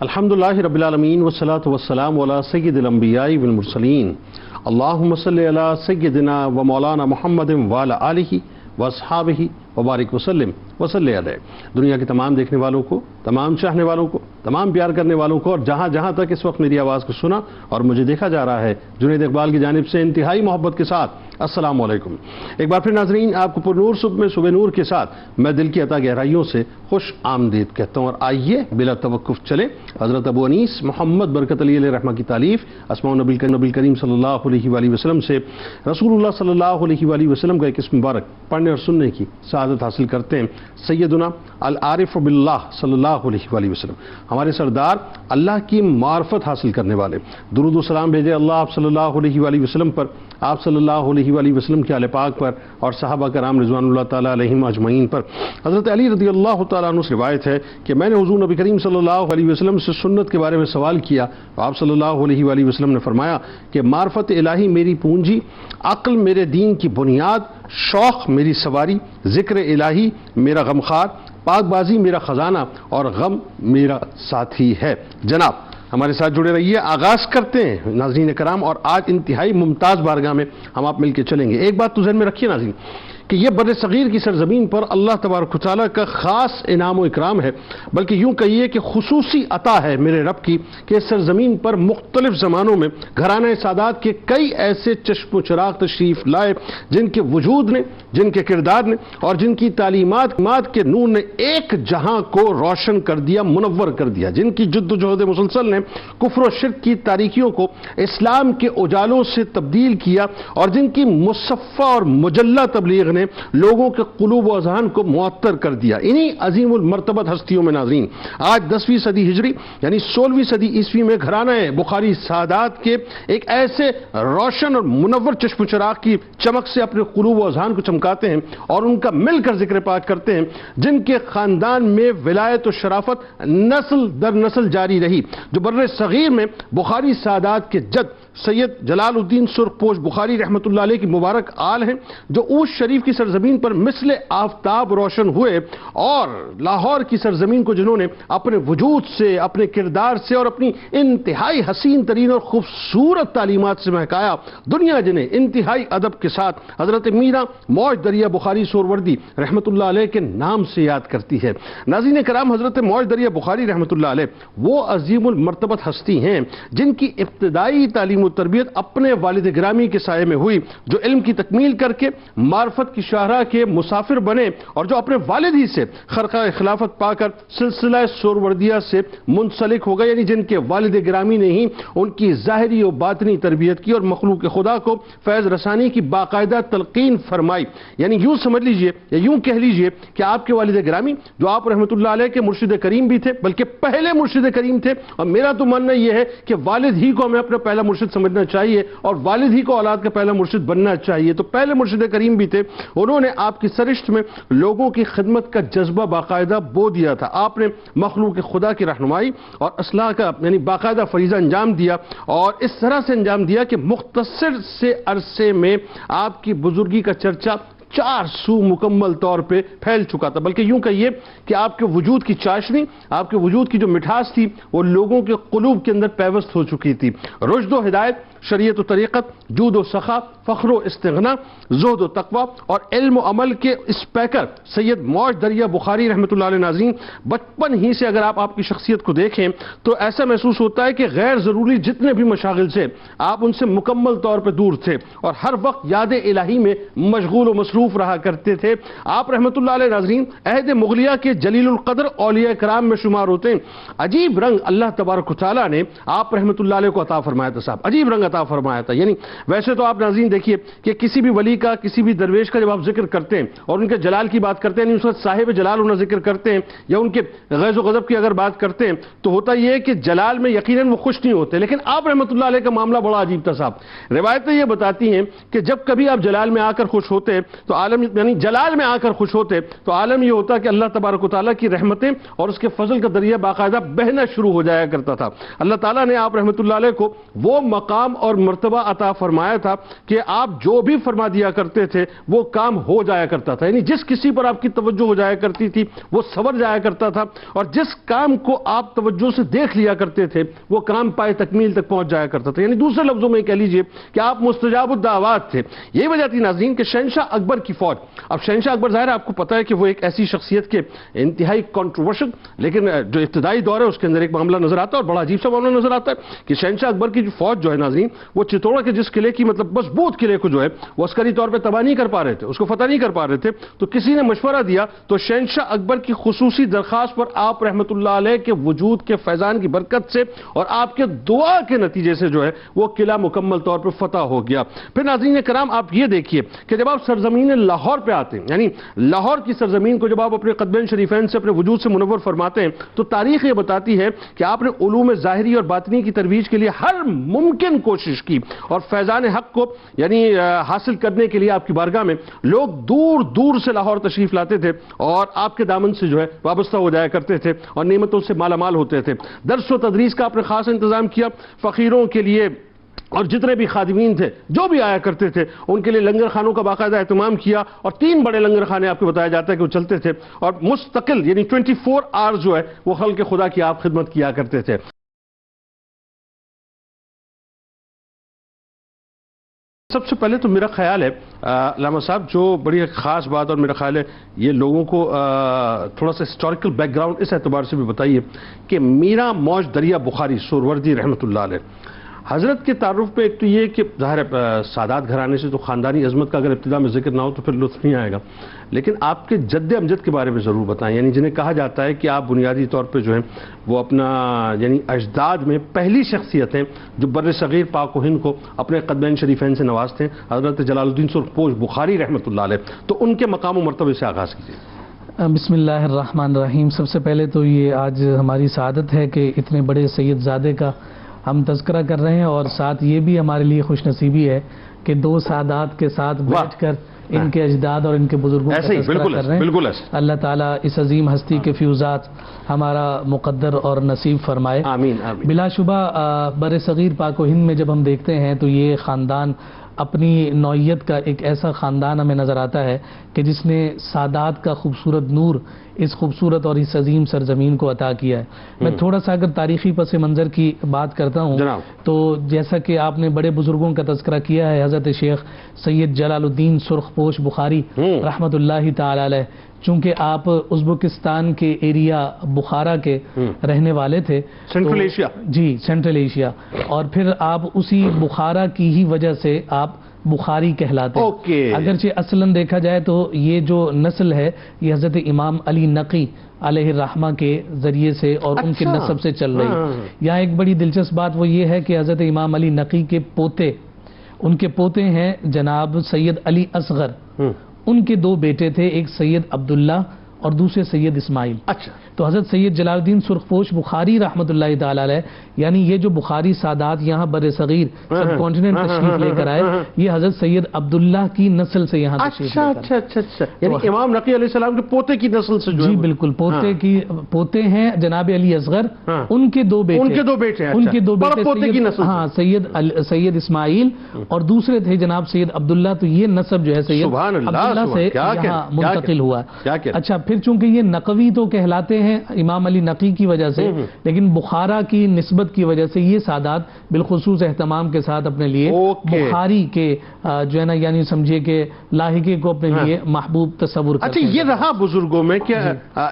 الحمدللہ رب العالمین والصلاة والسلام علی سید الانبیاء والمرسلین اللہم صلی علی سیدنا و مولانا محمد وعلی آلہ واصحابہ وبارک وسلم وصلی علیہ۔ دنیا کے تمام دیکھنے والوں کو، تمام چاہنے والوں کو، تمام پیار کرنے والوں کو، اور جہاں جہاں تک اس وقت میری آواز کو سنا اور مجھے دیکھا جا رہا ہے، جنید اقبال کی جانب سے انتہائی محبت کے ساتھ السلام علیکم۔ ایک بار پھر ناظرین، آپ کو پر نور صبح میں صبح نور کے ساتھ میں دل کی عطا گہرائیوں سے خوش آمدید کہتا ہوں، اور آئیے بلا توقف چلے حضرت ابو انیس محمد برکت علی علیہ رحمہ کی تالیف اسماء نبی کریم صلی اللہ علیہ وآلہ وسلم سے رسول اللہ صلی اللہ علیہ وآلہ وسلم کا ایک اسم مبارک پڑھنے اور سننے کی سعادت حاصل کرتے ہیں۔ سیدنا العارف باللہ صلی اللہ علیہ وآلہ وسلم، ہمارے سردار اللہ کی معرفت حاصل کرنے والے، درود و سلام بھیجے اللہ آپ صلی اللہ علیہ وآلہ وسلم پر، آپ صلی اللہ علیہ وآلہ وسلم کے آل پاک پر، اور صحابہ کرام رضوان اللہ تعالیٰ علیہم اجمعین پر۔ حضرت علی رضی اللہ تعالیٰ عنہ سے روایت ہے کہ میں نے حضور نبی کریم صلی اللہ علیہ وسلم سے سنت کے بارے میں سوال کیا، آپ صلی اللہ علیہ وآلہ وسلم نے فرمایا کہ معرفت الہی میری پونجی، عقل میرے دین کی بنیاد، شوق میری سواری، ذکر الہی میرا غمخوار، پاک بازی میرا خزانہ، اور غم میرا ساتھی ہے۔ جناب ہمارے ساتھ جڑے رہیے، آغاز کرتے ہیں ناظرین کرام، اور آج انتہائی ممتاز بارگاہ میں ہم آپ مل کے چلیں گے۔ ایک بات تو ذہن میں رکھیے ناظرین کہ یہ بر صغیر کی سرزمین پر اللہ تبارک و تعالیٰ کا خاص انعام و اکرام ہے، بلکہ یوں کہیے کہ خصوصی عطا ہے میرے رب کی کہ اس سرزمین پر مختلف زمانوں میں گھرانہ سادات کے کئی ایسے چشم و چراغ تشریف لائے جن کے وجود نے، جن کے کردار نے، اور جن کی تعلیمات کے نور نے ایک جہاں کو روشن کر دیا، منور کر دیا، جن کی جد و جہد مسلسل نے کفر و شرک کی تاریکیوں کو اسلام کے اجالوں سے تبدیل کیا، اور جن کی مصفہ اور مجلہ تبلیغ نے لوگوں کے قلوب و اذہان کو معطر کر دیا۔ انہی عظیم المرتبت ہستیوں میں ناظرین آج 10ویں صدی ہجری یعنی 16ویں صدی عیسوی میں گھرانہ بخاری سادات کے ایک ایسے روشن اور منور چشم و چراغ کی چمک سے اپنے قلوب و اذہان کو چمکاتے ہیں اور ان کا مل کر ذکر پاک کرتے ہیں، جن کے خاندان میں ولایت و شرافت نسل در نسل جاری رہی، جو بر صغیر میں بخاری سادات کے جد سید جلال الدین سرخ پوش بخاری رحمۃ اللہ علیہ کی مبارک آل ہیں، جو اوش شریف کی سرزمین پر مثل آفتاب روشن ہوئے، اور لاہور کی سرزمین کو جنہوں نے اپنے وجود سے، اپنے کردار سے اور اپنی انتہائی حسین ترین اور خوبصورت تعلیمات سے مہکایا، دنیا جنہیں انتہائی ادب کے ساتھ حضرت میرا موج دریا بخاری سوروردی رحمۃ اللہ علیہ کے نام سے یاد کرتی ہے۔ ناظرین کرام، حضرت موج دریا بخاری رحمۃ اللہ علیہ وہ عظیم المرتبت ہستی ہیں جن کی ابتدائی تعلیم و تربیت اپنے والد گرامی کے سائے میں ہوئی، جو علم کی تکمیل کر کے معرفت کی شاہراہ کے مسافر بنے، اور جو اپنے والد ہی سے خرقہ خلافت پا کر سلسلہ سوروردیہ سے منسلک ہو گئے، یعنی جن کے والد گرامی نے ہی ان کی ظاہری و باطنی تربیت کی اور مخلوق خدا کو فیض رسانی کی باقاعدہ تلقین فرمائی۔ یعنی یوں سمجھ لیجئے یا یوں کہہ لیجئے کہ آپ کے والد گرامی جو آپ رحمۃ اللہ علیہ کے مرشد کریم بھی تھے، بلکہ پہلے مرشد کریم تھے، اور میرا تو ماننا یہ ہے کہ والد ہی کو ہمیں اپنا پہلا مرشد سمجھنا چاہیے اور والد ہی کو اولاد کا پہلا مرشد بننا چاہیے۔ تو پہلے مرشد کریم بھی تھے، انہوں نے آپ کی سرشت میں لوگوں کی خدمت کا جذبہ باقاعدہ بو دیا تھا۔ آپ نے مخلوق خدا کی رہنمائی اور اصلاح کا یعنی باقاعدہ فریضہ انجام دیا، اور اس طرح سے انجام دیا کہ مختصر سے عرصے میں آپ کی بزرگی کا چرچا 4 سو مکمل طور پہ پھیل چکا تھا، بلکہ یوں کہیے کہ آپ کے وجود کی چاشنی، آپ کے وجود کی جو مٹھاس تھی، وہ لوگوں کے قلوب کے اندر پیوست ہو چکی تھی۔ رشد و ہدایت، شریعت و طریقت، جود و سخا، فخر و استغنا، زہد و تقوی اور علم و عمل کے اسپیکر سید موج دریا بخاری رحمۃ اللہ علیہ ناظرین بچپن ہی سے اگر آپ کی شخصیت کو دیکھیں تو ایسا محسوس ہوتا ہے کہ غیر ضروری جتنے بھی مشاغل سے آپ ان سے مکمل طور پہ دور تھے، اور ہر وقت یاد الہی میں مشغول و مصروف رہا کرتے تھے۔ آپ رحمۃ اللہ علیہ ناظرین عہد مغلیہ کے جلیل القدر اولیاء کرام میں شمار ہوتے ہیں۔ عجیب رنگ اللہ تبارک و تعالیٰ نے آپ رحمۃ اللہ علیہ کو عطا فرمایا تھا، صاحب عجیب رنگ عطا فرمایا تھا۔ یعنی ویسے تو آپ ناظرین دیکھیے کہ کسی بھی ولی کا، کسی بھی درویش کا جب آپ ذکر کرتے ہیں اور ان کے جلال کی بات کرتے ہیں، یعنی اس وقت صاحب جلال ہونا ذکر کرتے ہیں یا ان کے غیظ و غضب کی اگر بات کرتے ہیں، تو ہوتا یہ ہے کہ جلال میں یقیناً وہ خوش نہیں ہوتے، لیکن آپ رحمۃ اللہ علیہ کا معاملہ بڑا عجیب تھا صاحب۔ روایتیں یہ بتاتی ہیں کہ جب کبھی آپ جلال میں آ کر خوش ہوتے تو تو عالم یعنی جلال میں آ کر خوش ہوتے تو عالم یہ ہوتا کہ اللہ تبارک و تعالیٰ کی رحمتیں اور اس کے فضل کا دریا باقاعدہ بہنا شروع ہو جایا کرتا تھا. اللہ تعالیٰ نے آپ رحمۃ اللہ علیہ کو وہ مقام اور مرتبہ عطا فرمایا تھا کہ آپ جو بھی فرما دیا کرتے تھے وہ کام ہو جایا کرتا تھا. یعنی جس کسی پر آپ کی توجہ ہو جایا کرتی تھی وہ سنور جایا کرتا تھا، اور جس کام کو آپ توجہ سے دیکھ لیا کرتے تھے وہ کام پائے تکمیل تک پہنچ جایا کرتا تھا. یعنی دوسرے لفظوں میں کہہ لیجئے کہ آپ مستجاب الدعوات تھے. یہی وجہ تھی ناظرین کہ شہنشاہ اکبر کی فوج، اب شہنشاہ اکبر ظاہر ہے آپ کو پتا ہے کہ وہ ایک ایسی شخصیت کے انتہائی کنٹروورشل لیکن جو ابتدائی دور ہے اس کے اندر ایک معاملہ نظر آتا ہے اور بڑا عجیب سا معاملہ نظر آتا ہے کہ شہنشاہ اکبر کی جو فوج جو ہے ناظرین وہ چتوڑا کے جس قلعے کی مطلب مضبوط قلعے کو جو ہے وہ عسکری طور پہ تباہ نہیں کر پا رہے تھے، اس کو فتح نہیں کر پا رہے تھے. تو کسی نے مشورہ دیا تو شہنشاہ اکبر کی خصوصی درخواست پر آپ رحمۃ اللہ علیہ کے وجود کے فیضان کی برکت سے اور آپ کے دعا کے نتیجے سے جو ہے وہ قلعہ مکمل طور پر فتح ہو گیا. پھر ناظرین کرام آپ یہ دیکھیے کہ جب آپ سرزمین لاہور پہ آتے ہیں، یعنی لاہور کی سرزمین کو جب آپ اپنے قدمین شریفین سے اپنے وجود سے منور فرماتے ہیں تو تاریخ یہ بتاتی ہے کہ آپ نے علوم ظاہری اور باطنی کی ترویج کے لیے ہر ممکن کوشش کی اور فیضان حق کو یعنی حاصل کرنے کے لیے آپ کی بارگاہ میں لوگ دور دور سے لاہور تشریف لاتے تھے اور آپ کے دامن سے جو ہے وابستہ ہو جایا کرتے تھے اور نعمتوں سے مالا مال ہوتے تھے. درس و تدریس کا آپ نے خاص انتظام کیا، فقیروں کے لیے اور جتنے بھی خادمین تھے جو بھی آیا کرتے تھے ان کے لیے لنگر خانوں کا باقاعدہ اہتمام کیا، اور 3 بڑے لنگر خانے آپ کو بتایا جاتا ہے کہ وہ چلتے تھے اور مستقل یعنی 24 آورز جو ہے وہ خلق خدا کی آپ خدمت کیا کرتے تھے. سب سے پہلے تو میرا خیال ہے علامہ صاحب جو بڑی خاص بات اور میرا خیال ہے یہ لوگوں کو تھوڑا سا ہسٹوریکل بیک گراؤنڈ اس اعتبار سے بھی بتائیے کہ میرا موج دریا بخاری سہروردی رحمۃ اللہ علیہ حضرت کے تعارف پہ ایک تو یہ کہ ظاہر ہے سادات گھرانے سے تو خاندانی عظمت کا اگر ابتدا میں ذکر نہ ہو تو پھر لطف نہیں آئے گا، لیکن آپ کے جد امجد کے بارے میں ضرور بتائیں، یعنی جنہیں کہا جاتا ہے کہ آپ بنیادی طور پہ جو ہیں وہ اپنا یعنی اجداد میں پہلی شخصیت ہیں جو بر صغیر پاک و ہند کو اپنے قدمین شریفین سے نوازتے ہیں، حضرت جلال الدین سرخپوش بخاری رحمۃ اللہ علیہ. تو ان کے مقام و مرتبے سے آغاز کیجیے. بسم اللہ الرحمن الرحیم. سب سے پہلے تو یہ آج ہماری سعادت ہے کہ اتنے بڑے سید زادے کا ہم تذکرہ کر رہے ہیں، اور ساتھ یہ بھی ہمارے لیے خوش نصیبی ہے کہ 2 سادات کے ساتھ بیٹھ کر ان کے اجداد اور ان کے بزرگوں کا تذکرہ کر رہے ہیں. اللہ تعالیٰ اس عظیم ہستی کے فیوزات ہمارا مقدر اور نصیب فرمائے. آمین آمین. بلا شبہ بر صغیر پاک و ہند میں جب ہم دیکھتے ہیں تو یہ خاندان اپنی نوعیت کا ایک ایسا خاندان ہمیں نظر آتا ہے کہ جس نے سادات کا خوبصورت نور اس خوبصورت اور اس عظیم سرزمین کو عطا کیا ہے. میں تھوڑا سا اگر تاریخی پس منظر کی بات کرتا ہوں تو جیسا کہ آپ نے بڑے بزرگوں کا تذکرہ کیا ہے، حضرت شیخ سید جلال الدین سرخپوش بخاری رحمۃ اللہ تعالی علیہ، چونکہ آپ ازبکستان کے ایریا بخارا کے رہنے والے تھے، سینٹرل ایشیا، جی سینٹرل ایشیا، اور پھر آپ اسی بخارا کی ہی وجہ سے آپ بخاری کہلاتے ہیں. اگرچہ اصلاً دیکھا جائے تو یہ جو نسل ہے یہ حضرت امام علی نقی علیہ الرحمہ کے ذریعے سے اور ان کے نسب سے چل رہی ہے. یہاں ایک بڑی دلچسپ بات وہ یہ ہے کہ حضرت امام علی نقی کے پوتے، ان کے پوتے ہیں جناب سید علی اصغر، ان کے 2 بیٹے تھے، ایک سید عبداللہ اور دوسرے سید اسماعیل. اچھا. تو حضرت سید جلال الدین سرخپوش بخاری رحمۃ اللہ تعالی علیہ، یعنی یہ جو بخاری سادات یہاں بر صغیر سب کانٹیننٹ تشریف لے کر آئے، یہ حضرت سید عبداللہ کی نسل سے یہاں تشریف لے کر. اچھا. یعنی امام نقی علیہ السلام کے پوتے کی نسل سے جو جی بالکل پوتے ہیں جناب علی اصغر، ان کے 2 بیٹے پوتے کی نسل، ہاں سید اسماعیل اور دوسرے تھے جناب سید عبداللہ. تو یہ نسب جو ہے سید عبداللہ سے یہاں منتقل ہوا. اچھا پھر چونکہ یہ نقوی تو کہلاتے ہیں امام علی نقی کی وجہ سے، لیکن بخارا کی نسبت کی وجہ سے یہ سادات بالخصوص اہتمام کے ساتھ اپنے لیے بخاری کے جو ہے نا یعنی سمجھے کہ لاحقے کو اپنے لیے محبوب تصور کرتے ہیں. اچھا یہ رہا بزرگوں میں کہ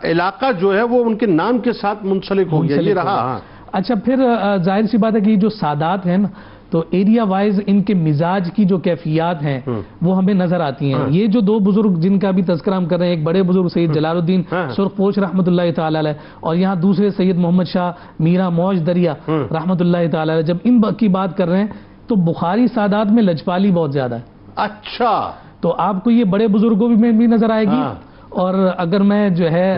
علاقہ جو ہے وہ ان کے نام کے ساتھ منسلک ہو گیا، یہ رہا. اچھا پھر ظاہر سی بات ہے کہ یہ جو سادات ہیں نا تو ایریا وائز ان کے مزاج کی جو کیفیات ہیں وہ ہمیں نظر آتی ہیں. یہ جو 2 بزرگ جن کا بھی تذکرہ ہم کر رہے ہیں، ایک بڑے بزرگ سید جلال الدین سرخپوش رحمۃ اللہ تعالی علیہ، اور یہاں دوسرے سید محمد شاہ میرا موج دریا رحمۃ اللہ تعالی علیہ، جب ان کی بات کر رہے ہیں تو بخاری سادات میں لجپالی بہت زیادہ ہے. اچھا. تو آپ کو یہ بڑے بزرگوں میں بھی نظر آئے گی. اور اگر میں جو ہے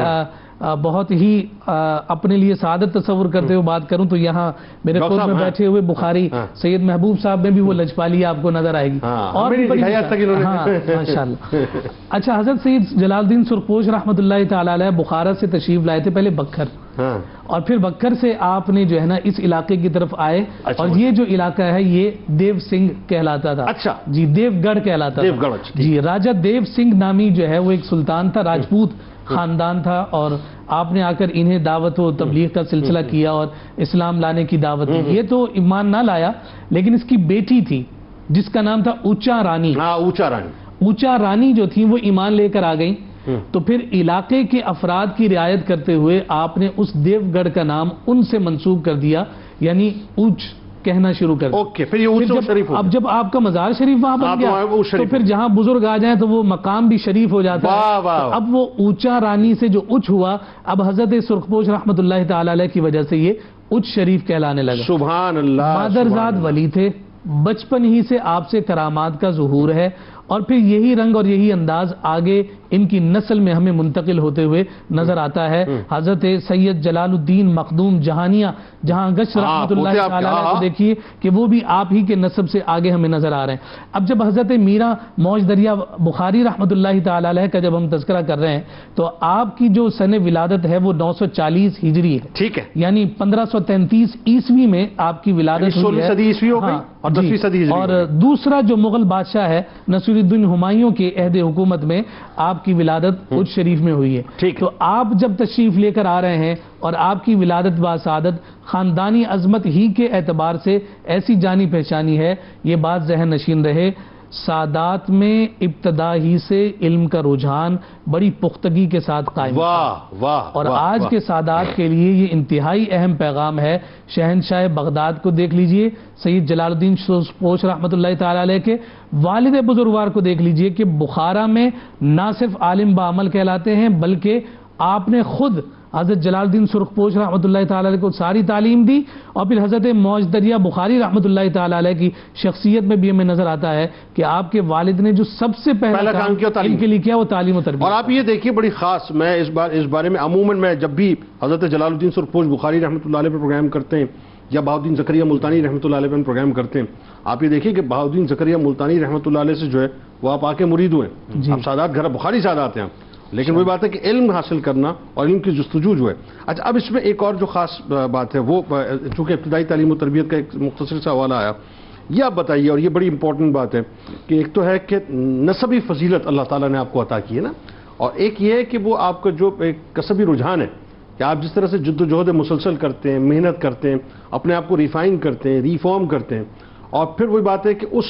بہت ہی اپنے لیے سعادت تصور کرتے ہوئے بات کروں تو یہاں میرے خود میں بیٹھے ہوئے بخاری سید محبوب صاحب میں بھی وہ لجپالی آپ کو نظر آئے گی، اور بھی ماشاءاللہ۔ اچھا، حضرت سید جلال الدین سرخپوش رحمۃ اللہ تعالی علیہ بخارا سے تشریف لائے تھے، پہلے بکھر، اور پھر بکھر سے آپ نے جو ہے نا اس علاقے کی طرف آئے، اور یہ جو علاقہ ہے یہ دیو سنگھ کہلاتا تھا۔ اچھا جی، دیو گڑھ کہلاتا تھا جی۔ راجہ دیو سنگھ نامی جو ہے وہ ایک سلطان تھا، راجپوت خاندان تھا، اور آپ نے آ کر انہیں دعوت و تبلیغ کا سلسلہ کیا اور اسلام لانے کی دعوت دی۔ یہ تو ایمان نہ لایا، لیکن اس کی بیٹی تھی جس کا نام تھا اونچا رانی۔ اونچا رانی جو تھی وہ ایمان لے کر آ گئی، تو پھر علاقے کے افراد کی رعایت کرتے ہوئے آپ نے اس دیو گڑھ کا نام ان سے منسوب کر دیا، یعنی اونچ کہنا شروع کر دیا۔ پھر یہ شریف اب جب آپ کا مزار شریف وہاں بن گیا تو پھر جہاں بزرگ آ جائیں تو وہ مقام بھی شریف ہو جاتا ہے۔ اب وہ اونچا رانی سے جو اونچ ہوا، اب حضرت سرخپوش رحمۃ اللہ تعالی علیہ کی وجہ سے یہ اونچ شریف کہلانے لگا۔ سبحان اللہ۔ مادرزاد ولی تھے، بچپن ہی سے آپ سے کرامات کا ظہور ہے، اور پھر یہی رنگ اور یہی انداز آگے ان کی نسل میں ہمیں منتقل ہوتے ہوئے نظر آتا ہے۔ حضرت سید جلال الدین مخدوم جہانیہ جہاں گشت رحمۃ اللہ تعالی علیہ کو دیکھیے کہ وہ بھی آپ ہی کے نسب سے آگے ہمیں نظر آ رہے ہیں۔ اب جب حضرت میرا موج دریا بخاری رحمۃ اللہ تعالی علیہ کا جب ہم تذکرہ کر رہے ہیں تو آپ کی جو سن ولادت ہے وہ 940 ہجری ہے، ٹھیک ہے، یعنی 1533 عیسوی میں آپ کی ولادت ہوئی ہے، 16 صدی عیسوی ہو گئی اور 10ویں صدی ہجری۔ اور دوسرا جو مغل بادشاہ ہے نصیر الدین ہمایوں کے عہد حکومت میں آپ کی ولادت اونچ شریف میں ہوئی ہے۔ تو آپ جب تشریف لے کر آ رہے ہیں اور آپ کی ولادت باسعادت خاندانی عظمت ہی کے اعتبار سے ایسی جانی پہچانی ہے، یہ بات ذہن نشین رہے۔ سادات میں ابتدا ہی سے علم کا رجحان بڑی پختگی کے ساتھ قائم تھا، اور آج کے سادات کے لیے یہ انتہائی اہم پیغام ہے۔ شہنشاہ بغداد کو دیکھ لیجئے، سید جلال الدین سرخپوش رحمۃ اللہ تعالی علیہ کے والد بزرگوار کو دیکھ لیجئے کہ بخارا میں نہ صرف عالم بعمل کہلاتے ہیں بلکہ آپ نے خود حضرت جلال الدین سرخپوش رحمۃ اللہ تعالی علیہ کو ساری تعلیم دی، اور پھر حضرت موج دریا بخاری رحمۃ اللہ تعالی علیہ کی شخصیت میں بھی ہمیں نظر آتا ہے کہ آپ کے والد نے جو سب سے پہلا کام ان کے لیے کیا وہ تعلیم و تربیت۔ اور آپ یہ دیکھیے بڑی خاص، میں اس بارے میں عموماً میں جب بھی حضرت جلال الدین سرخپوش بخاری رحمۃ اللہ علیہ پر پروگرام کرتے ہیں یا بہاؤالدین زکریا ملتانی رحمۃ اللہ علیہ پر پروگرام کرتے ہیں، آپ یہ دیکھیں کہ بہاؤالدین زکریا ملتانی رحمۃ اللہ علیہ سے جو ہے وہ آپ آ کے مرید ہوئے، اب سادات گھر بخاری سادات ہیں، لیکن وہی بات ہے کہ علم حاصل کرنا اور علم کی جستجو جو ہے۔ اچھا، اب اس میں ایک اور جو خاص بات ہے وہ چونکہ ابتدائی تعلیم و تربیت کا ایک مختصر سا حوالہ آیا، یہ آپ بتائیے، اور یہ بڑی امپورٹنٹ بات ہے کہ ایک تو ہے کہ نسبی فضیلت اللہ تعالیٰ نے آپ کو عطا کی ہے نا، اور ایک یہ ہے کہ وہ آپ کا جو ایک کسبی رجحان ہے کہ آپ جس طرح سے جد و جہد مسلسل کرتے ہیں، محنت کرتے ہیں، اپنے آپ کو ریفائن کرتے ہیں، ریفارم کرتے ہیں، اور پھر وہی بات ہے کہ اس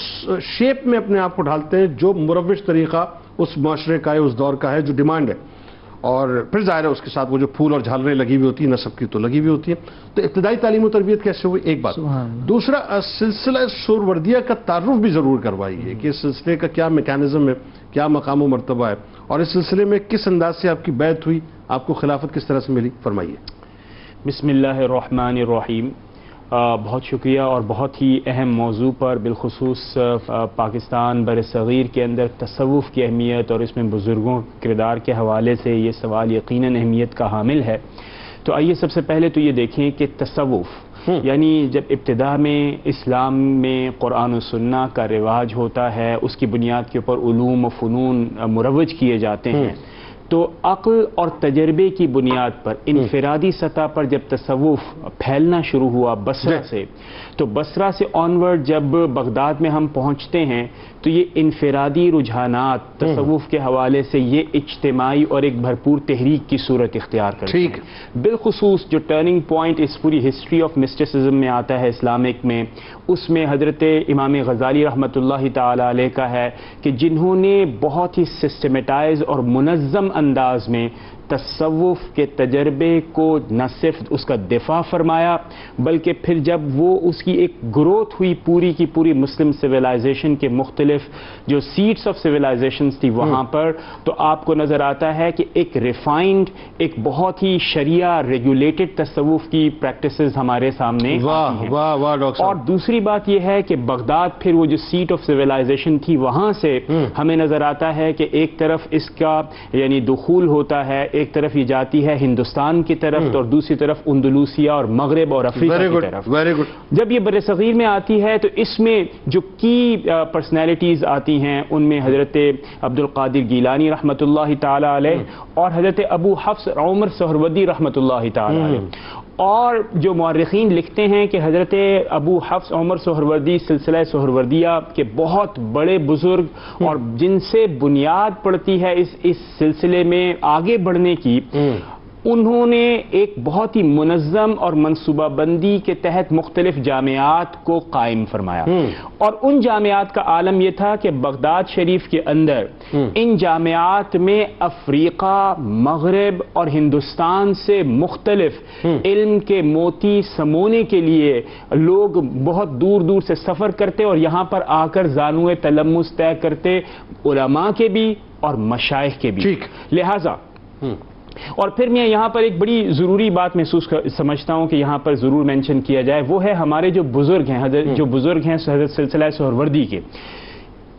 شیپ میں اپنے آپ کو ڈھالتے ہیں جو مروج طریقہ اس معاشرے کا ہے، اس دور کا ہے، جو ڈیمانڈ ہے، اور پھر ظاہر ہے اس کے ساتھ وہ جو پھول اور جھالریں لگی ہوئی ہوتی ہیں نسب کی تو لگی ہوئی ہوتی ہیں۔ تو ابتدائی تعلیم و تربیت کیسے ہوئی، ایک بات۔ دوسرا، سلسلہ سہروردیہ کا تعارف بھی ضرور کروائیے کہ اس سلسلے کا کیا میکانزم ہے، کیا مقام و مرتبہ ہے، اور اس سلسلے میں کس انداز سے آپ کی بیعت ہوئی، آپ کو خلافت کس طرح سے ملی، فرمائیے۔ بسم اللہ الرحمن الرحیم۔ بہت شکریہ، اور بہت ہی اہم موضوع پر، بالخصوص پاکستان بر صغیر کے اندر تصوف کی اہمیت اور اس میں بزرگوں کردار کے حوالے سے یہ سوال یقیناً اہمیت کا حامل ہے۔ تو آئیے سب سے پہلے تو یہ دیکھیں کہ تصوف یعنی جب ابتدا میں اسلام میں قرآن و سنہ کا رواج ہوتا ہے، اس کی بنیاد کے اوپر علوم و فنون مروج کیے جاتے ہیں، تو عقل اور تجربے کی بنیاد پر انفرادی سطح پر جب تصوف پھیلنا شروع ہوا بصرہ سے، تو بصرہ سے آنورڈ جب بغداد میں ہم پہنچتے ہیں تو یہ انفرادی رجحانات تصوف کے حوالے سے یہ اجتماعی اور ایک بھرپور تحریک کی صورت اختیار کرتے ہیں۔ بالخصوص جو ٹرننگ پوائنٹ اس پوری ہسٹری آف مسٹسزم میں آتا ہے اسلامک میں، اس میں حضرت امام غزالی رحمۃ اللہ تعالی علیہ کا ہے کہ جنہوں نے بہت ہی سسٹمیٹائز اور منظم انداز میں تصوف کے تجربے کو نہ صرف اس کا دفاع فرمایا، بلکہ پھر جب وہ اس کی ایک گروتھ ہوئی پوری کی پوری مسلم سویلائزیشن کے مختلف جو سیٹس آف سویلائزیشنز تھی وہاں پر، تو آپ کو نظر آتا ہے کہ ایک ریفائنڈ، ایک بہت ہی شریعہ ریگولیٹڈ تصوف کی پریکٹسز ہمارے سامنے آتی ہیں۔ اور دوسری بات یہ ہے کہ بغداد پھر وہ جو سیٹ آف سویلائزیشن تھی وہاں سے ہمیں نظر آتا ہے کہ ایک طرف اس کا یعنی دخول ہوتا ہے ایک طرف یہ جاتی ہے ہندوستان کی طرف اور دوسری طرف اندلوسیا اور مغرب اور افریقہ کی طرف. Very good. جب یہ بر صغیر میں آتی ہے تو اس میں جو کی پرسنالٹیز آتی ہیں ان میں حضرت عبد القادر گیلانی رحمۃ اللہ تعالی علیہ اور حضرت ابو حفص عمر سہروردی رحمۃ اللہ تعالی علیہ. اور جو مورخین لکھتے ہیں کہ حضرت ابو حفص عمر سہروردی سلسلہ سہروردیہ کے بہت بڑے بزرگ اور جن سے بنیاد پڑتی ہے اس سلسلے میں آگے بڑھنے کی، انہوں نے ایک بہت ہی منظم اور منصوبہ بندی کے تحت مختلف جامعات کو قائم فرمایا. اور ان جامعات کا عالم یہ تھا کہ بغداد شریف کے اندر ان جامعات میں افریقہ، مغرب اور ہندوستان سے مختلف علم کے موتی سمونے کے لیے لوگ بہت دور دور سے سفر کرتے اور یہاں پر آ کر زانوئے تلمس طے کرتے، علماء کے بھی اور مشائخ کے بھی. لہذا اور پھر میں یہاں پر ایک بڑی ضروری بات سمجھتا ہوں کہ یہاں پر ضرور مینشن کیا جائے، وہ ہے ہمارے جو بزرگ ہیں حضرت سلسلہ سہروردی کے.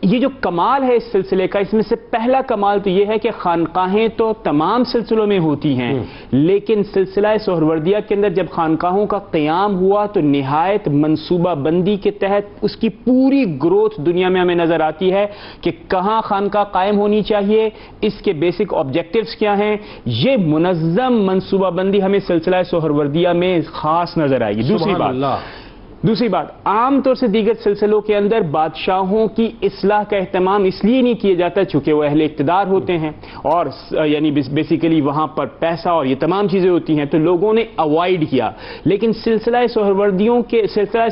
یہ جو کمال ہے اس سلسلے کا، اس میں سے پہلا کمال تو یہ ہے کہ خانقاہیں تو تمام سلسلوں میں ہوتی ہیں، لیکن سلسلہ سہروردیہ کے اندر جب خانقاہوں کا قیام ہوا تو نہایت منصوبہ بندی کے تحت اس کی پوری گروتھ دنیا میں ہمیں نظر آتی ہے کہ کہاں خانقاہ قائم ہونی چاہیے، اس کے بیسک آبجیکٹیوز کیا ہیں. یہ منظم منصوبہ بندی ہمیں سلسلہ سہروردیہ میں خاص نظر آئے گی. دوسری بات عام طور سے دیگر سلسلوں کے اندر بادشاہوں کی اصلاح کا اہتمام اس لیے نہیں کیا جاتا چونکہ وہ اہل اقتدار ہوتے ہیں اور یعنی بیسیکلی وہاں پر پیسہ اور یہ تمام چیزیں ہوتی ہیں تو لوگوں نے اوائڈ کیا. لیکن سلسلہ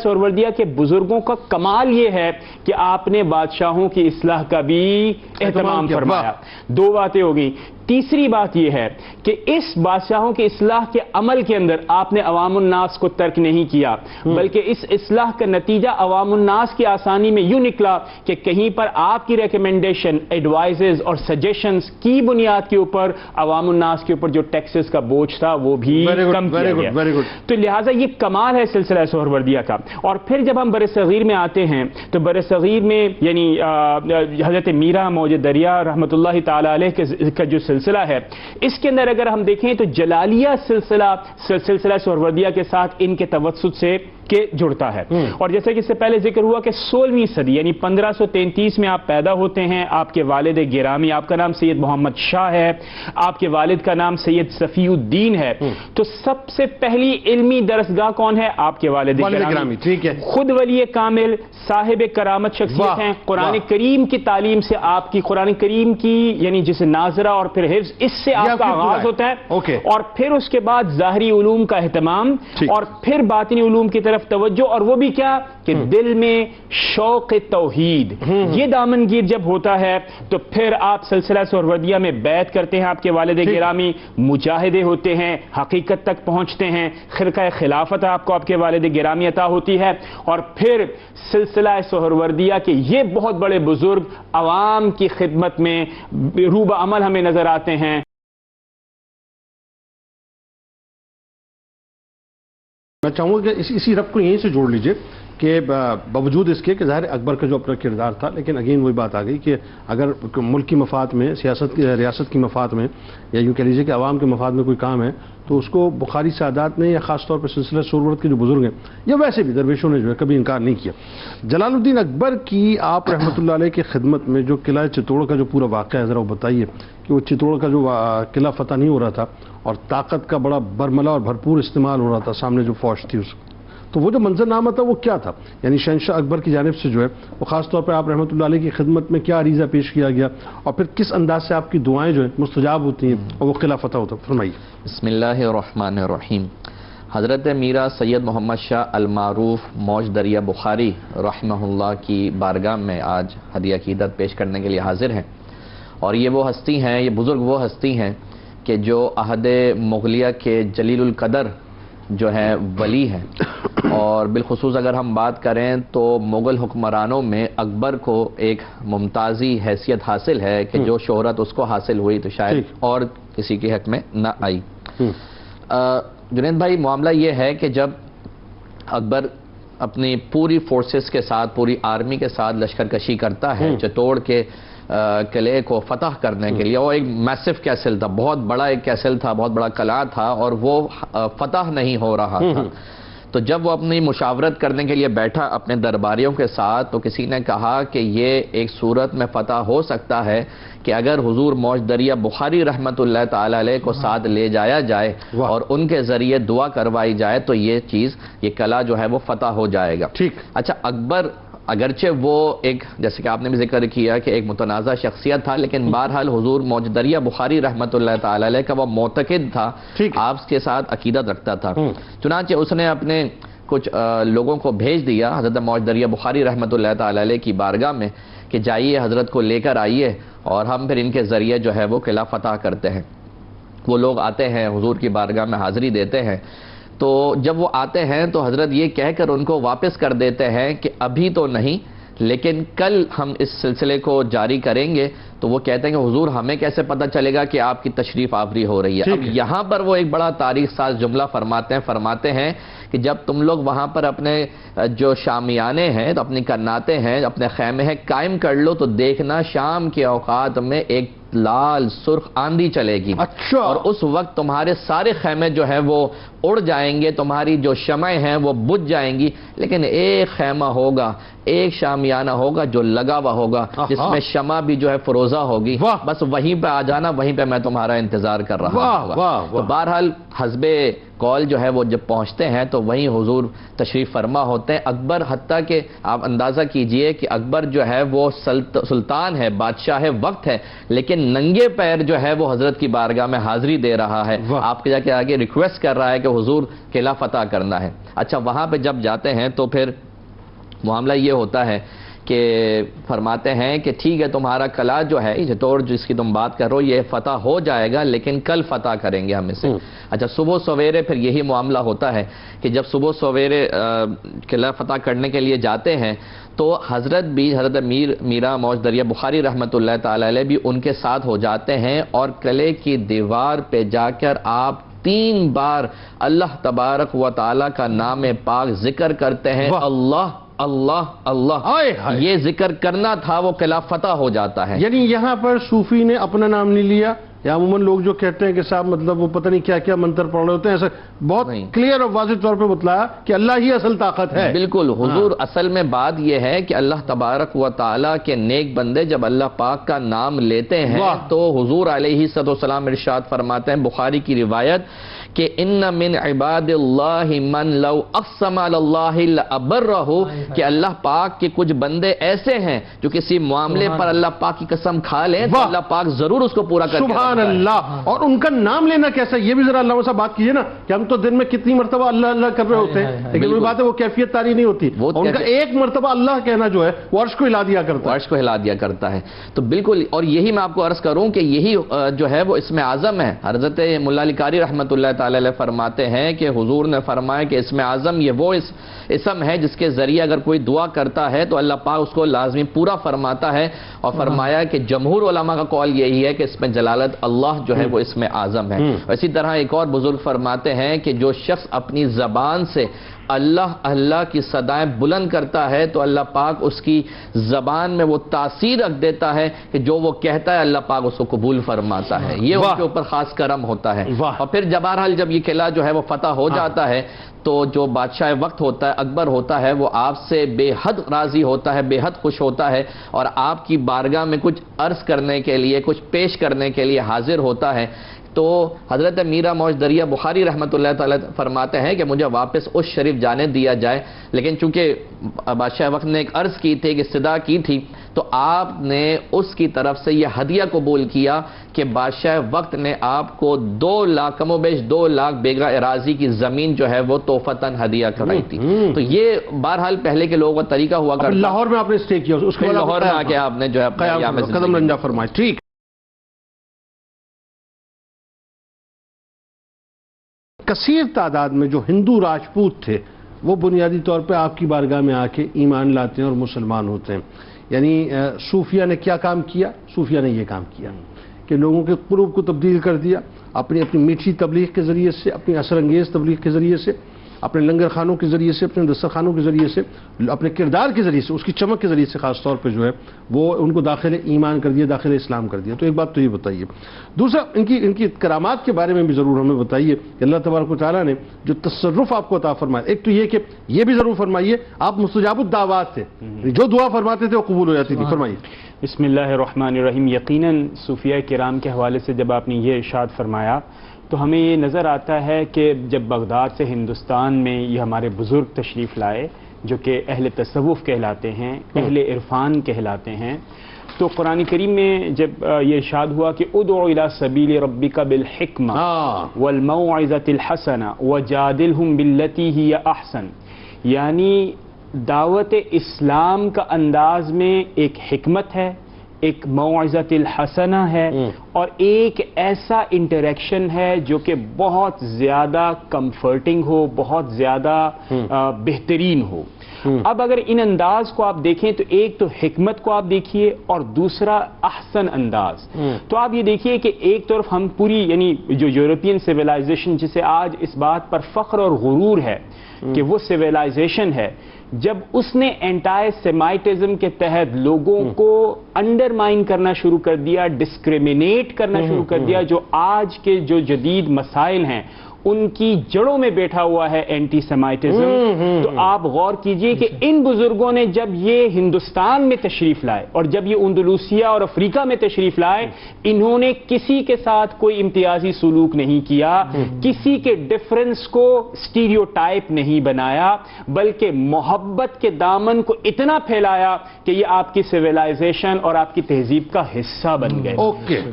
سہروردیہ کے بزرگوں کا کمال یہ ہے کہ آپ نے بادشاہوں کی اصلاح کا بھی اہتمام فرمایا. دو باتیں ہو گئیں. تیسری بات یہ ہے کہ اس بادشاہوں کی اصلاح کے عمل کے اندر آپ نے عوام الناس کو ترک نہیں کیا، بلکہ اس اصلاح کا نتیجہ عوام الناس کی آسانی میں یوں نکلا کہ کہیں پر آپ کی ریکمنڈیشن، ایڈوائزز اور سجیشنز کی بنیاد کے اوپر عوام الناس کے اوپر جو ٹیکسز کا بوجھ تھا وہ بھی کم کیا گیا. تو لہٰذا یہ کمال ہے سلسلہ سہروردیہ کا. اور پھر جب ہم بر صغیر میں آتے ہیں تو بر صغیر میں یعنی حضرت میرا موج دریا رحمۃ اللہ تعالی علیہ کا جو سلسلہ ہے، اس کے اندر اگر ہم دیکھیں تو جلالیہ سلسلہ سہروردیہ کے ساتھ ان کے توسط سے جڑتا ہے. اور جیسے کہ اس سے پہلے ذکر ہوا کہ 16ویں صدی یعنی 1533 میں آپ پیدا ہوتے ہیں. آپ کے والد گرامی، آپ کا نام سید محمد شاہ ہے، آپ کے والد کا نام سید صفی الدین ہے. تو سب سے پہلی علمی درسگاہ کون ہے؟ آپ کے والد گرامی. ٹھیک ہے. خود ولی کامل، صاحب کرامت شخصیت ہیں. قرآن کریم کی تعلیم سے آپ کی قرآن کریم کی یعنی جسے ناظرہ اور پھر حفظ، اس سے آپ کا آغاز ہوتا ہے. اور پھر اس کے بعد ظاہری علوم کا اہتمام اور پھر باطنی علوم کی طرف توجہ، اور وہ بھی کیا کہ دل میں شوق توحید. یہ دامنگیر جب ہوتا ہے تو پھر آپ سلسلہ سہروردیہ میں بیعت کرتے ہیں. آپ کے والد گرامی مجاہدے ہوتے ہیں، حقیقت تک پہنچتے ہیں، خرقہ خلافت آپ کو آپ کے والد گرامی عطا ہوتی ہے. اور پھر سلسلہ سہروردیہ کے یہ بہت بڑے بزرگ عوام کی خدمت میں روبہ عمل ہمیں نظر آتے ہیں. میں چاہوں گا کہ اسی رب کو یہیں سے جوڑ لیجئے کہ باوجود اس کے کہ ظاہر اکبر کا جو اپنا کردار تھا، لیکن اگین وہی بات آ گئی کہ اگر ملک کی مفاد میں، ریاست کی مفاد میں، یا یوں کہہ لیجیے کہ عوام کے مفاد میں کوئی کام ہے تو اس کو بخاری سادات نے یا خاص طور پر سلسلہ سہروردیہ کے جو بزرگ ہیں یا ویسے بھی درویشوں نے جو ہے کبھی انکار نہیں کیا. جلال الدین اکبر کی آپ رحمۃ اللہ علیہ کی خدمت میں جو قلعہ چتوڑ کا جو پورا واقعہ ہے، ذرا وہ بتائیے کہ وہ چتوڑ کا جو قلعہ فتح نہیں ہو رہا تھا اور طاقت کا بڑا برملا اور بھرپور استعمال ہو رہا تھا، سامنے جو فوج تھی اس تو وہ جو منظر نامہ تھا وہ کیا تھا؟ یعنی شہنشاہ اکبر کی جانب سے جو ہے وہ خاص طور پر آپ رحمۃ اللہ علیہ کی خدمت میں کیا عریضہ پیش کیا گیا اور پھر کس انداز سے آپ کی دعائیں جو ہیں مستجاب ہوتی ہیں اور وہ قلعہ فتح ہوتا؟ فرمائیے. بسم اللہ الرحمن الرحیم. حضرت میرا سید محمد شاہ المعروف موج دریا بخاری رحمہ اللہ کی بارگاہ میں آج ہدیہ عقیدت پیش کرنے کے لیے حاضر ہیں. اور یہ وہ ہستی ہیں، یہ بزرگ وہ ہستی ہیں کہ جو عہد مغلیہ کے جلیل القدر جو ہے ولی ہیں. اور بالخصوص اگر ہم بات کریں تو مغل حکمرانوں میں اکبر کو ایک ممتازی حیثیت حاصل ہے کہ جو شہرت اس کو حاصل ہوئی تو شاید اور کسی کے حق میں نہ آئی. جنید بھائی، معاملہ یہ ہے کہ جب اکبر اپنی پوری فورسز کے ساتھ، پوری آرمی کے ساتھ لشکر کشی کرتا ہے چتوڑ کے قلعے کو فتح کرنے کے لیے، وہ ایک میسو کیسل تھا، بہت بڑا ایک کیسل تھا، بہت بڑا قلعہ تھا، اور وہ فتح نہیں ہو رہا تھا۔ تو جب وہ اپنی مشاورت کرنے کے لیے بیٹھا اپنے درباریوں کے ساتھ، تو کسی نے کہا کہ یہ ایک صورت میں فتح ہو سکتا ہے کہ اگر حضور موج دریا بخاری رحمت اللہ تعالی علیہ کو ساتھ لے جایا جائے اور ان کے ذریعے دعا کروائی جائے تو یہ چیز، یہ قلعہ جو ہے وہ فتح ہو جائے گا۔ ٹھیک۔ اچھا، اکبر اگرچہ وہ ایک، جیسے کہ آپ نے بھی ذکر کیا کہ ایک متنازع شخصیت تھا، لیکن بہرحال حضور موج دریا بخاری رحمت اللہ تعالی علیہ کا وہ معتقد تھا، آپ کے ساتھ عقیدت رکھتا تھا۔ چنانچہ اس نے اپنے کچھ لوگوں کو بھیج دیا حضرت موج دریا بخاری رحمت اللہ تعالی علیہ کی بارگاہ میں کہ جائیے حضرت کو لے کر آئیے اور ہم پھر ان کے ذریعے جو ہے وہ قلعہ فتح کرتے ہیں۔ وہ لوگ آتے ہیں، حضور کی بارگاہ میں حاضری دیتے ہیں، تو جب وہ آتے ہیں تو حضرت یہ کہہ کر ان کو واپس کر دیتے ہیں کہ ابھی تو نہیں، لیکن کل ہم اس سلسلے کو جاری کریں گے۔ تو وہ کہتے ہیں کہ حضور ہمیں کیسے پتہ چلے گا کہ آپ کی تشریف آوری ہو رہی ہے؟ اب یہاں پر وہ ایک بڑا تاریخ ساز جملہ فرماتے ہیں کہ جب تم لوگ وہاں پر اپنے جو شامیانے ہیں، اپنی کناتے ہیں، اپنے خیمے ہیں، قائم کر لو تو دیکھنا شام کے اوقات میں ایک لال سرخ آندھی چلے گی، اور اس وقت تمہارے سارے خیمے جو ہیں وہ اڑ جائیں گے، تمہاری جو شمعیں ہیں وہ بجھ جائیں گی، لیکن ایک خیمہ ہوگا، ایک شامیانہ ہوگا جو لگا ہوا ہوگا، جس میں شمع بھی جو ہے فروزہ ہوگی، بس وہیں پہ آ جانا، وہیں پہ میں تمہارا انتظار کر رہا ہوں۔ تو بہرحال حسب قول جو ہے وہ جب پہنچتے ہیں تو وہیں حضور تشریف فرما ہوتے ہیں۔ اکبر، حتیٰ کہ آپ اندازہ کیجئے کہ اکبر جو ہے وہ سلطان ہے، بادشاہ وقت ہے، لیکن ننگے پیر جو ہے وہ حضرت کی بارگاہ میں حاضری دے رہا ہے، آپ کے جا کے آگے ریکویسٹ کر رہا ہے کہ حضور قلعہ فتح کرنا ہے۔ اچھا، وہاں پہ جب جاتے ہیں تو پھر معاملہ یہ ہوتا ہے کہ فرماتے ہیں کہ ٹھیک ہے، تمہارا قلعہ جو ہے جس کی تم بات کر رہے ہو یہ فتح ہو جائے گا، لیکن کل فتح کریں گے ہم اسے۔ اچھا، صبح سویرے پھر یہی معاملہ ہوتا ہے کہ جب صبح سویرے قلعہ فتح کرنے کے لیے جاتے ہیں تو حضرت میرا موج دریا بخاری رحمت اللہ تعالی علیہ بھی ان کے ساتھ ہو جاتے ہیں، اور قلعے کی دیوار پہ جا کر آپ 3 بار اللہ تبارک و تعالی کا نام پاک ذکر کرتے ہیں، اللہ اللہ اللہ، یہ ذکر کرنا تھا، وہ قلعہ فتح ہو جاتا ہے۔ یعنی یہاں پر صوفی نے اپنا نام نہیں لیا، یا عموماً لوگ جو کہتے ہیں کہ صاحب مطلب وہ پتہ نہیں کیا کیا منتر پڑھ رہے ہوتے ہیں، ایسا بہت کلیئر اور واضح طور پہ بتلایا کہ اللہ ہی اصل طاقت ہے۔ بالکل حضور، اصل میں بات یہ ہے کہ اللہ تبارک و تعالیٰ کے نیک بندے جب اللہ پاک کا نام لیتے ہیں تو حضور علیہ السلام ارشاد فرماتے ہیں، بخاری کی روایت، کہ ان من عباد اللہ من لو اقسم علی اللہ لابرہ، کہ اللہ پاک کے کچھ بندے ایسے ہیں جو کسی معاملے پر اللہ پاک کی قسم کھا لیں تو اللہ پاک ضرور اس کو پورا کرے۔ سبحان اللہ۔ اور ان کا نام لینا کیسا، یہ بھی ذرا اللہ سے بات کیجئے نا، کہ ہم تو دن میں کتنی مرتبہ اللہ اللہ کر رہے ہوتے ہیں، لیکن وہ بات ہے وہ کیفیت تاری نہیں ہوتی، ان کا ایک مرتبہ اللہ کہنا جو ہے وہ عرش کو ہلا دیا کرتا ہے، عرش کو ہلا دیا کرتا ہے۔ تو بالکل، اور یہی میں آپ کو عرض کروں کہ یہی جو ہے وہ اسم اعظم ہے۔ حضرت ملا علی قاری رحمت اللہ تعالی علیہ فرماتے ہیں کہ حضور نے فرمایا کہ اسم اعظم یہ وہ اسم ہے جس کے ذریعے اگر کوئی دعا کرتا ہے تو اللہ پاک اس کو لازمی پورا فرماتا ہے، اور فرمایا کہ جمہور علماء کا قول یہی ہے کہ اس میں جلالت اللہ جو ہے وہ اسم اعظم ہے۔ اسی طرح ایک اور بزرگ فرماتے ہیں کہ جو شخص اپنی زبان سے اللہ اللہ کی صدائیں بلند کرتا ہے تو اللہ پاک اس کی زبان میں وہ تاثیر رکھ دیتا ہے کہ جو وہ کہتا ہے اللہ پاک اس کو قبول فرماتا ہے، یہ اس کے اوپر خاص کرم ہوتا ہے۔ اور پھر بہرحال جب یہ قلعہ جو ہے وہ فتح ہو جاتا ہے تو جو بادشاہ وقت ہوتا ہے، اکبر ہوتا ہے، وہ آپ سے بے حد راضی ہوتا ہے، بے حد خوش ہوتا ہے، اور آپ کی بارگاہ میں کچھ عرض کرنے کے لیے، کچھ پیش کرنے کے لیے حاضر ہوتا ہے۔ تو حضرت میرا موج دریا بخاری رحمت اللہ تعالی فرماتے ہیں کہ مجھے واپس اس شریف جانے دیا جائے، لیکن چونکہ بادشاہ وقت نے ایک عرض کی تھی، ایک استدعا کی تھی، تو آپ نے اس کی طرف سے یہ ہدیہ قبول کیا کہ بادشاہ وقت نے آپ کو 2 لاکھ کم و بیش 2 لاکھ بیگھہ اراضی کی زمین جو ہے وہ تحفتاً ہدیہ کرائی تھی۔ تو یہ بہرحال پہلے کے لوگوں کا طریقہ ہوا کرتا۔ لاہور میں آپ نے اسٹے کیا، اس کے بعد لاہور میں آ کے آپ نے جو ہے قدم رنجہ فرمایا، ٹھیک۔ کثیر تعداد میں جو ہندو راجپوت تھے وہ بنیادی طور پہ آپ کی بارگاہ میں آ کے ایمان لاتے ہیں اور مسلمان ہوتے ہیں۔ یعنی صوفیہ نے کیا کام کیا؟ صوفیہ نے یہ کام کیا کہ لوگوں کے قلوب کو تبدیل کر دیا، اپنی میٹھی تبلیغ کے ذریعے سے، اپنی اثر انگیز تبلیغ کے ذریعے سے، اپنے لنگر خانوں کے ذریعے سے، اپنے دسترخوانوں کے ذریعے سے، اپنے کردار کے ذریعے سے، اس کی چمک کے ذریعے سے خاص طور پہ جو ہے وہ ان کو داخل ایمان کر دیا، داخل اسلام کر دیا. تو ایک بات تو یہ بتائیے. دوسرا ان کی کرامات کے بارے میں بھی ضرور ہمیں بتائیے کہ اللہ تبارک و تعالیٰ نے جو تصرف آپ کو عطا فرمایا. ایک تو یہ کہ یہ بھی ضرور فرمائیے آپ مستجاب الدعوات تھے، جو دعا فرماتے تھے وہ قبول ہو جاتی تھی. فرمائیے. بسم اللہ الرحمن الرحیم. یقیناً صوفیہ کرام کے حوالے سے جب آپ نے یہ ارشاد فرمایا تو ہمیں یہ نظر آتا ہے کہ جب بغداد سے ہندوستان میں یہ ہمارے بزرگ تشریف لائے جو کہ اہل تصوف کہلاتے ہیں، اہل عرفان کہلاتے ہیں، تو قرآن کریم میں جب یہ ارشاد ہوا کہ ادعو الی سبیل ربک بالحکمہ والموعظۃ الحسنہ وجادلہم باللتی ہی احسن، یعنی دعوت اسلام کا انداز میں ایک حکمت ہے، ایک موعظۃ الحسنہ ہے، اور ایک ایسا انٹریکشن ہے جو کہ بہت زیادہ کمفرٹنگ ہو، بہت زیادہ بہترین ہو. اب اگر ان انداز کو آپ دیکھیں تو ایک تو حکمت کو آپ دیکھیے اور دوسرا احسن انداز. تو آپ یہ دیکھیے کہ ایک طرف ہم پوری یعنی جو یورپین سویلائزیشن جسے آج اس بات پر فخر اور غرور ہے کہ وہ سویلائزیشن ہے، جب اس نے اینٹائی سیمائٹزم کے تحت لوگوں کو انڈرمائن کرنا شروع کر دیا، ڈسکریمنیٹ کرنا شروع کر دیا، جو آج کے جو جدید مسائل ہیں ان کی جڑوں میں بیٹھا ہوا ہے اینٹی سیمائٹزم. تو آپ غور کیجئے کہ ان بزرگوں نے جب یہ ہندوستان میں تشریف لائے اور جب یہ اندلوسیہ اور افریقہ میں تشریف لائے، انہوں نے کسی کے ساتھ کوئی امتیازی سلوک نہیں کیا، کسی کے ڈفرنس کو سٹیریوٹائپ نہیں بنایا، بلکہ محبت کے دامن کو اتنا پھیلایا کہ یہ آپ کی سویلائزیشن اور آپ کی تہذیب کا حصہ بن گئے.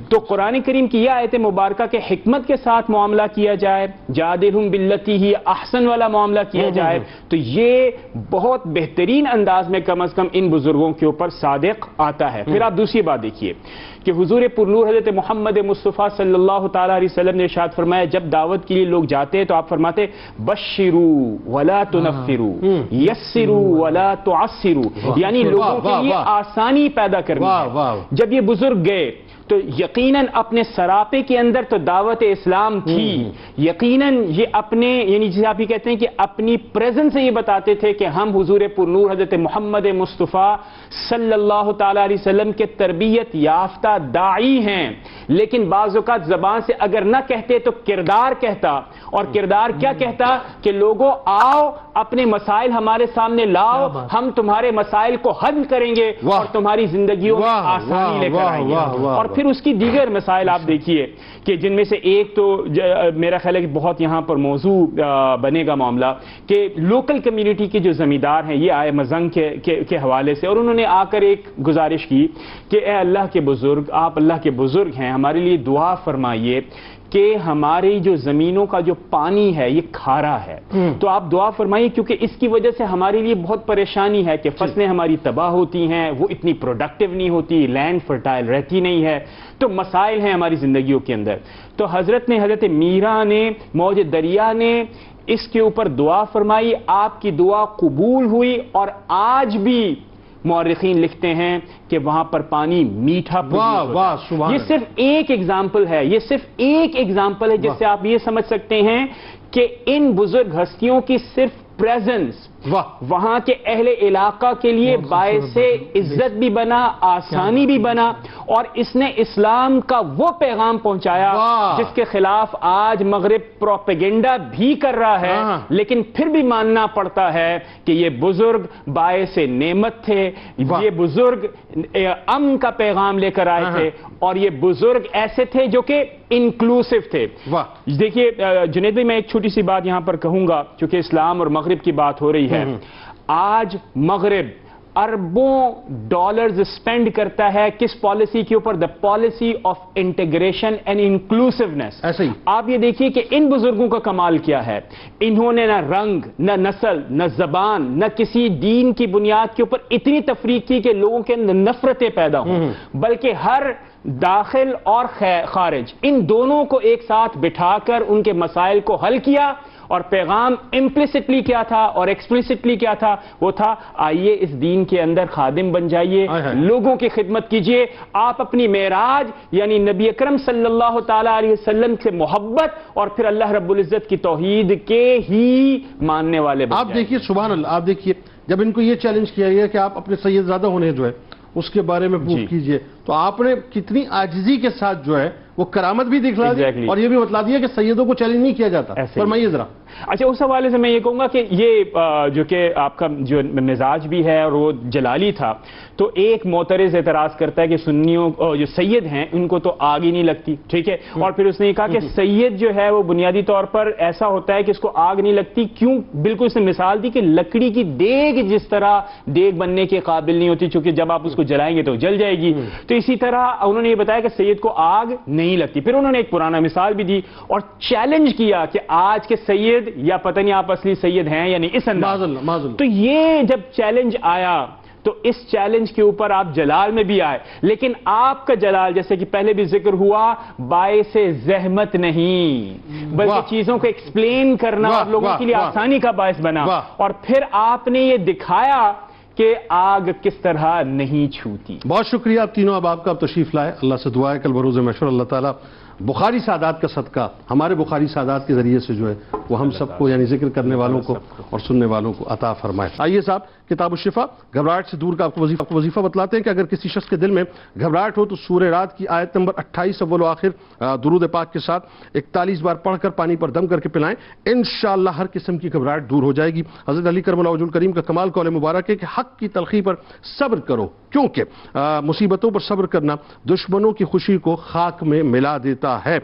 تو قرآن کریم کی یہ آیت مبارکہ کہ حکمت کے ساتھ معاملہ کیا جائے، جادلہم باللتی ہی احسن والا معاملہ کیا جائے، تو یہ بہت بہترین انداز میں کم از کم ان بزرگوں کے اوپر صادق آتا ہے. پھر آپ دوسری بات دیکھیے کہ حضور پرنور حضرت محمد مصطفیٰ صلی اللہ تعالیٰ علیہ وسلم نے ارشاد فرمایا جب دعوت کے لیے لوگ جاتے ہیں تو آپ فرماتے بشروا ولا تنفروا یسروا ولا تعسروا، یعنی لوگوں کے لیے آسانی پیدا کرنی ہے. جب یہ بزرگ گئے تو یقیناً اپنے سراپے کے اندر تو دعوت اسلام تھی، یقیناً یہ اپنے یعنی جسے آپ یہ کہتے ہیں کہ اپنی پریزنس سے یہ بتاتے تھے کہ ہم حضور پرنور حضرت محمد مصطفیٰ صلی اللہ تعالیٰ علیہ وسلم کے تربیت یافتہ داعی ہیں. لیکن بعض اوقات زبان سے اگر نہ کہتے تو کردار کہتا، اور کردار کیا کہتا کہ لوگوں آؤ اپنے مسائل ہمارے سامنے لاؤ، ہم تمہارے مسائل کو حل کریں گے اور تمہاری زندگیوں میں آسانی لے کر آئیں گے. اور پھر اس کی دیگر مسائل آپ دیکھیے کہ جن میں سے ایک تو میرا خیال ہے کہ بہت یہاں پر موضوع بنے گا معاملہ کہ لوکل کمیونٹی کے جو زمیندار ہیں یہ آئے مزنگ کے حوالے سے، اور انہوں نے آ کر ایک گزارش کی کہ اے اللہ کے بزرگ، آپ اللہ کے بزرگ ہیں، ہمارے لیے دعا فرمائیے کہ ہماری جو زمینوں کا جو پانی ہے یہ کھارا ہے، تو آپ دعا فرمائیے کیونکہ اس کی وجہ سے ہمارے لیے بہت پریشانی ہے کہ فصلیں ہماری تباہ ہوتی ہیں، وہ اتنی پروڈکٹیو نہیں ہوتی، لینڈ فرٹائل رہتی نہیں ہے، تو مسائل ہیں ہماری زندگیوں کے اندر. تو حضرت میرا نے موج دریا نے اس کے اوپر دعا فرمائی، آپ کی دعا قبول ہوئی، اور آج بھی مورخین لکھتے ہیں کہ وہاں پر پانی میٹھا یہ صرف ایک ایگزامپل ہے، یہ صرف ایک ایگزامپل ہے جس سے آپ یہ سمجھ سکتے ہیں کہ ان بزرگ ہستیوں کی صرف پریزنس وہاں کے اہل علاقہ کے لیے باعث عزت بھی بنا، آسانی بھی بنا، اور اس نے اسلام کا وہ پیغام پہنچایا جس کے خلاف آج مغرب پروپیگنڈا بھی کر رہا ہے، لیکن پھر بھی ماننا پڑتا ہے کہ یہ بزرگ باعث نعمت تھے، یہ بزرگ امن کا پیغام لے کر آئے تھے، اور یہ بزرگ ایسے تھے جو کہ انکلوسیو تھے. دیکھیے جنید بھائی، میں ایک چھوٹی سی بات یہاں پر کہوں گا چونکہ اسلام اور مغرب کی بات ہو رہی ہے. آج مغرب اربوں ڈالرز اسپینڈ کرتا ہے کس پالیسی کے اوپر؟ The policy of integration and inclusiveness. آپ یہ دیکھیے کہ ان بزرگوں کا کمال کیا ہے، انہوں نے نہ رنگ، نہ نسل، نہ زبان، نہ کسی دین کی بنیاد کے اوپر اتنی تفریق کی کہ لوگوں کے اندر نفرتیں پیدا ہوں، بلکہ ہر داخل اور خارج ان دونوں کو ایک ساتھ بٹھا کر ان کے مسائل کو حل کیا، اور پیغام امپلیسٹلی کیا تھا اور ایکسپلیسٹلی کیا تھا؟ وہ تھا آئیے اس دین کے اندر خادم بن جائیے، لوگوں کی خدمت کیجئے، آپ اپنی معراج یعنی نبی اکرم صلی اللہ تعالی علیہ وسلم سے محبت اور پھر اللہ رب العزت کی توحید کے ہی ماننے والے بن جائیں۔ آپ دیکھیے سبحان اللہ، آپ دیکھیے جب ان کو یہ چیلنج کیا گیا کہ آپ اپنے سید زادہ ہونے جو ہے اس کے بارے میں پروف کیجئے، تو آپ نے کتنی عاجزی کے ساتھ جو ہے وہ کرامت بھی دکھلا دی اور یہ بھی بتلا دیا کہ سیدوں کو چیلنج نہیں کیا جاتا۔ فرمائیے ذرا۔ اچھا، اس حوالے سے میں یہ کہوں گا کہ یہ جو کہ آپ کا جو مزاج بھی ہے اور وہ جلالی تھا، تو ایک معترض اعتراض کرتا ہے کہ سنیوں جو سید ہیں ان کو تو آگ ہی نہیں لگتی، ٹھیک ہے، اور پھر اس نے یہ کہا کہ سید جو ہے وہ بنیادی طور پر ایسا ہوتا ہے کہ اس کو آگ نہیں لگتی، کیوں؟ بالکل اس نے مثال دی کہ لکڑی کی دیگ جس طرح دیگ بننے کے قابل نہیں ہوتی، چونکہ جب آپ اس کو جلائیں گے تو جل جائے گی، تو اسی طرح انہوں نے یہ بتایا کہ سید کو آگ نہیں لگتی۔ پھر انہوں نے ایک پرانا مثال بھی دی اور چیلنج کیا کہ آج کے سید یا پتہ نہیں آپ اصلی سید ہیں یا نہیں، اس انداز۔ تو یہ جب چیلنج آیا تو اس چیلنج کے اوپر آپ جلال میں بھی آئے، لیکن آپ کا جلال جیسے کہ پہلے بھی ذکر ہوا باعث زحمت نہیں، بلکہ چیزوں کو ایکسپلین کرنا اور لوگوں کے لیے آسانی کا باعث بنا، اور پھر آپ نے یہ دکھایا کہ آگ کس طرح نہیں چھوتی۔ بہت شکریہ آپ تینوں، اب آپ کا تشریف لائے، اللہ سے دعا ہے کل بروز محشر اللہ تعالیٰ بخاری سادات کا صدقہ ہمارے بخاری سادات کے ذریعے سے جو ہے وہ ہم سب کو یعنی ذکر کرنے والوں کو اور سننے والوں کو عطا فرمائے۔ آئیے صاحب، کتاب الشفا گھبراہٹ سے دور کا آپ کو وظیفہ بتلاتے ہیں کہ اگر کسی شخص کے دل میں گھبراہٹ ہو تو سورہ رات کی آیت نمبر 28 اول و آخر درود پاک کے ساتھ 41 بار پڑھ کر پانی پر دم کر کے پلائیں، انشاءاللہ ہر قسم کی گھبراہٹ دور ہو جائے گی۔ حضرت علی کرم اللہ وجہ الکریم کا کمال قول مبارک ہے کہ حق کی تلخی پر صبر کرو، کیونکہ مصیبتوں پر صبر کرنا دشمنوں کی خوشی کو خاک میں ملا دیتا ہے۔